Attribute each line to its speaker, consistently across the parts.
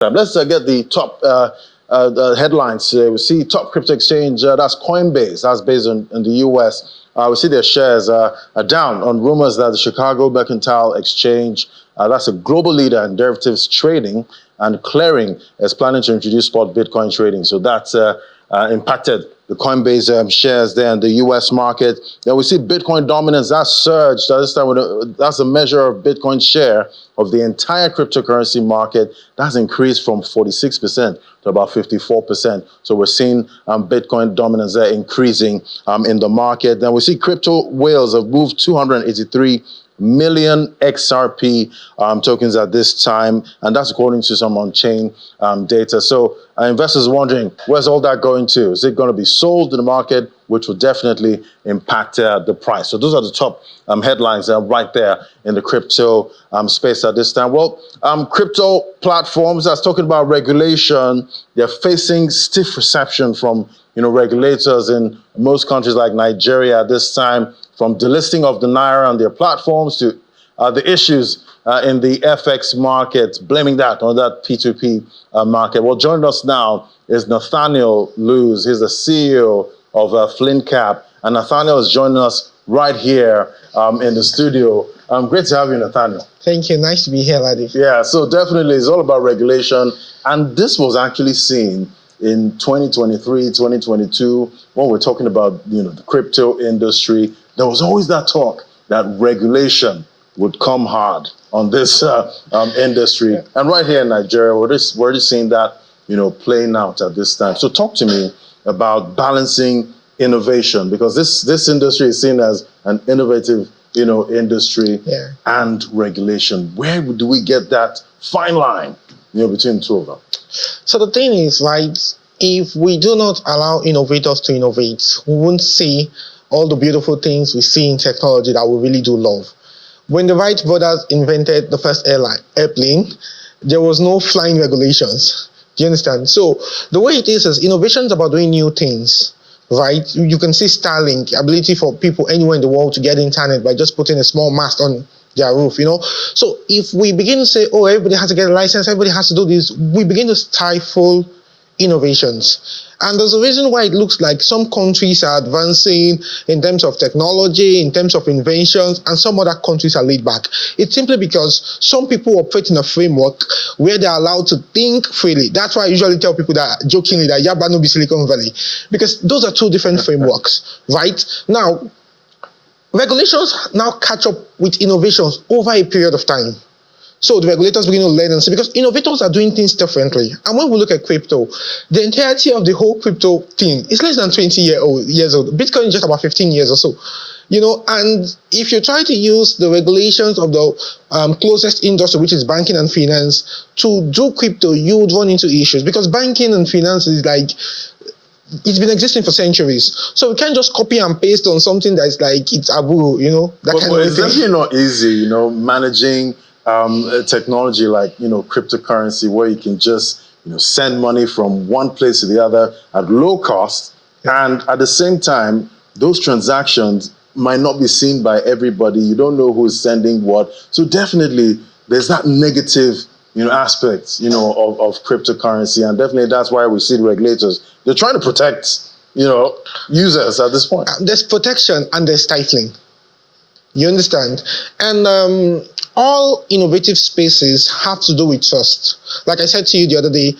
Speaker 1: Let's get the top headlines today. We see top crypto exchange, that's Coinbase, that's based in the US. We see their shares are down on rumors that the Chicago Mercantile Exchange, that's a global leader in derivatives trading and clearing, is planning to introduce spot Bitcoin trading. So that's impacted the Coinbase shares there in the US market. Then we see Bitcoin dominance, that surged. This time, that's a measure of Bitcoin share of the entire cryptocurrency market. That's increased from 46% to about 54%. So we're seeing Bitcoin dominance there increasing in the market. Then we see crypto whales have moved 283 million XRP tokens at this time, and that's according to some on-chain data. So investors are wondering, where's all that going to? Is it going to be sold in the market, which will definitely impact the price? So those are the top headlines right there in the crypto space at this time. Well, crypto platforms, that's talking about regulation, they're facing stiff reception from regulators in most countries like Nigeria at this time, from delisting of the Naira on their platforms to the issues in the FX market, blaming that on that P2P market. Well, joining us now is Nathaniel Luz. He's the CEO of FlynnCap, and Nathaniel is joining us right here in the studio. Great to have you, Nathaniel.
Speaker 2: Thank you. Nice to be here, Ladi.
Speaker 1: Yeah, so definitely it's all about regulation, and this was actually seen in 2023, 2022, when we're talking about the crypto industry. There was always that talk that regulation would come hard on this industry. Yeah. And right here in Nigeria, we're just seeing that playing out at this time. So talk to me about balancing innovation, because this industry is seen as an innovative industry, yeah, and regulation. Where do we get that fine line between the two of them?
Speaker 2: So the thing is, right, if we do not allow innovators to innovate, we won't see all the beautiful things we see in technology that we really do love. When the Wright brothers invented the first airplane, there was no flying regulations. Do you understand? So the way it is innovation is about doing new things, right? You can see Starlink, ability for people anywhere in the world to get internet by just putting a small mast on their roof, So if we begin to say, oh, everybody has to get a license, everybody has to do this, we begin to stifle innovations. And there's a reason why it looks like some countries are advancing in terms of technology, in terms of inventions, and some other countries are laid back. It's simply because some people operate in a framework where they're allowed to think freely. That's why I usually tell people that, jokingly, that Yaba no be Silicon Valley, because those are two different frameworks, right? Now, regulations now catch up with innovations over a period of time. So the regulators begin to learn and see, because innovators are doing things differently. And when we look at crypto, the entirety of the whole crypto thing is less than 20 years old. Bitcoin is just about 15 years or so. And if you try to use the regulations of the closest industry, which is banking and finance, to do crypto, you would run into issues, because banking and finance is like, it's been existing for centuries. So we can't just copy and paste on something that's like, it's Abu, that kind of
Speaker 1: it's definitely not easy, managing technology like cryptocurrency, where you can just send money from one place to the other at low cost, and at the same time those transactions might not be seen by everybody. You don't know who's sending what. So definitely there's that negative aspect of cryptocurrency, and definitely that's why we see the regulators, they're trying to protect users at this point.
Speaker 2: There's protection and there's stifling. You understand? And all innovative spaces have to do with trust. Like I said to you the other day,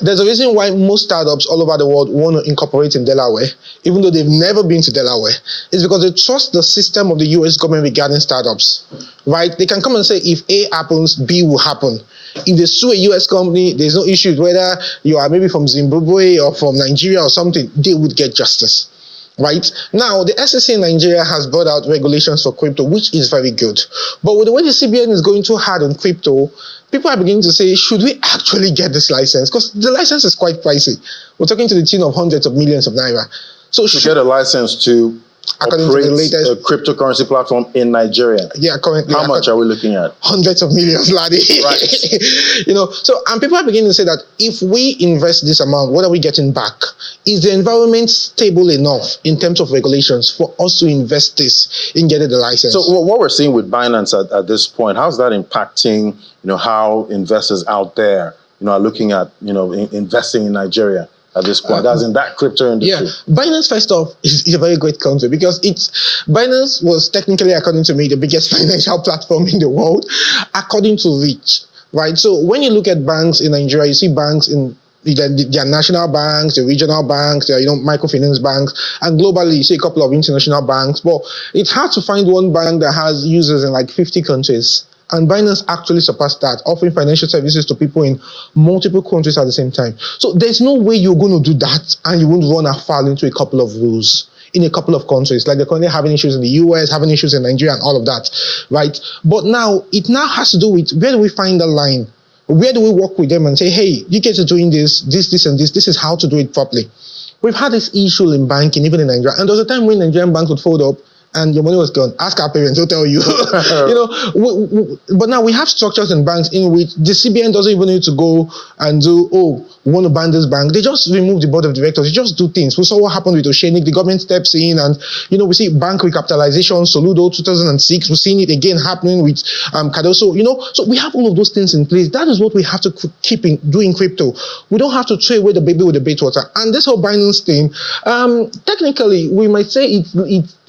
Speaker 2: there's a reason why most startups all over the world want to incorporate in Delaware, even though they've never been to Delaware. It's because they trust the system of the US government regarding startups, right? They can come and say, if A happens, B will happen. If they sue a US company, there's no issue whether you are maybe from Zimbabwe or from Nigeria or something, they would get justice. Right? Now, the SEC in Nigeria has brought out regulations for crypto, which is very good. But with the way the CBN is going too hard on crypto, people are beginning to say, should we actually get this license? Because the license is quite pricey. We're talking to the tune of hundreds of millions of naira. So
Speaker 1: to get a license to operate a cryptocurrency platform in Nigeria.
Speaker 2: Yeah, currently.
Speaker 1: How much are we looking at?
Speaker 2: Hundreds of millions, laddie.
Speaker 1: Right.
Speaker 2: So, and people are beginning to say that if we invest this amount, what are we getting back? Is the environment stable enough in terms of regulations for us to invest this in getting the license?
Speaker 1: So what we're seeing with Binance at this point, how's that impacting, how investors out there, are looking at, investing in Nigeria at this point? That's in that crypto industry.
Speaker 2: Yeah, Binance, first off, is a very great country because Binance was technically, according to me, the biggest financial platform in the world, according to reach, right? So when you look at banks in Nigeria, you see banks in their national banks, the regional banks, their microfinance banks, and globally you see a couple of international banks. But it's hard to find one bank that has users in like 50 countries. And Binance actually surpassed that, offering financial services to people in multiple countries at the same time. So there's no way you're going to do that and you won't run afoul into a couple of rules in a couple of countries. Like they're currently having issues in the US, having issues in Nigeria and all of that, right? But now, it now has to do with where do we find the line? Where do we work with them and say, hey, you guys are doing this, and this. This is how to do it properly. We've had this issue in banking, even in Nigeria. And there was a time when Nigerian banks would fold up and your money was gone. Ask our parents, they'll tell you. But now we have structures in banks in which the CBN doesn't even need to go and do, we want to ban this bank. They just remove the board of directors. They just do things. We saw what happened with Oceanic. The government steps in and, we see bank recapitalization, Soludo 2006. We're seeing it again happening with Cardoso, So we have all of those things in place. That is what we have to keep doing crypto. We don't have to throw away the baby with the bathwater. And this whole Binance thing, technically, we might say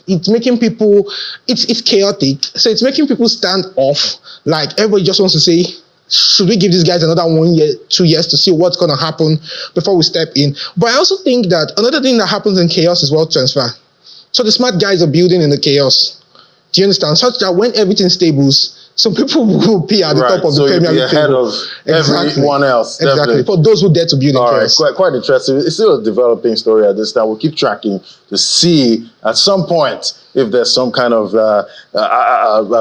Speaker 2: it's making people, it's chaotic. So it's making people stand off. Like everybody just wants to say, should we give these guys another 1 year, 2 years to see what's going to happen before we step in? But I also think that another thing that happens in chaos is wealth transfer. So the smart guys are building in the chaos. Do you understand? Such that when everything stables, some people will be at the top of the Premier League
Speaker 1: ahead of everyone else.
Speaker 2: Exactly. For those who dare to build in chaos.
Speaker 1: Right. Quite interesting. It's still a developing story at this time. We'll keep tracking to see at some point if there's some kind of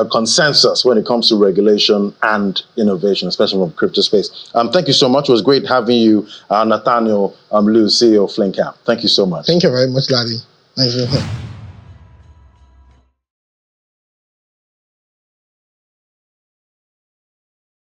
Speaker 1: consensus when it comes to regulation and innovation, especially from crypto space. Thank you so much. It was great having you, Nathaniel Liu, CEO of FlinkCap. Thank you so much.
Speaker 2: Thank you very much, Larry. Nice to meet you.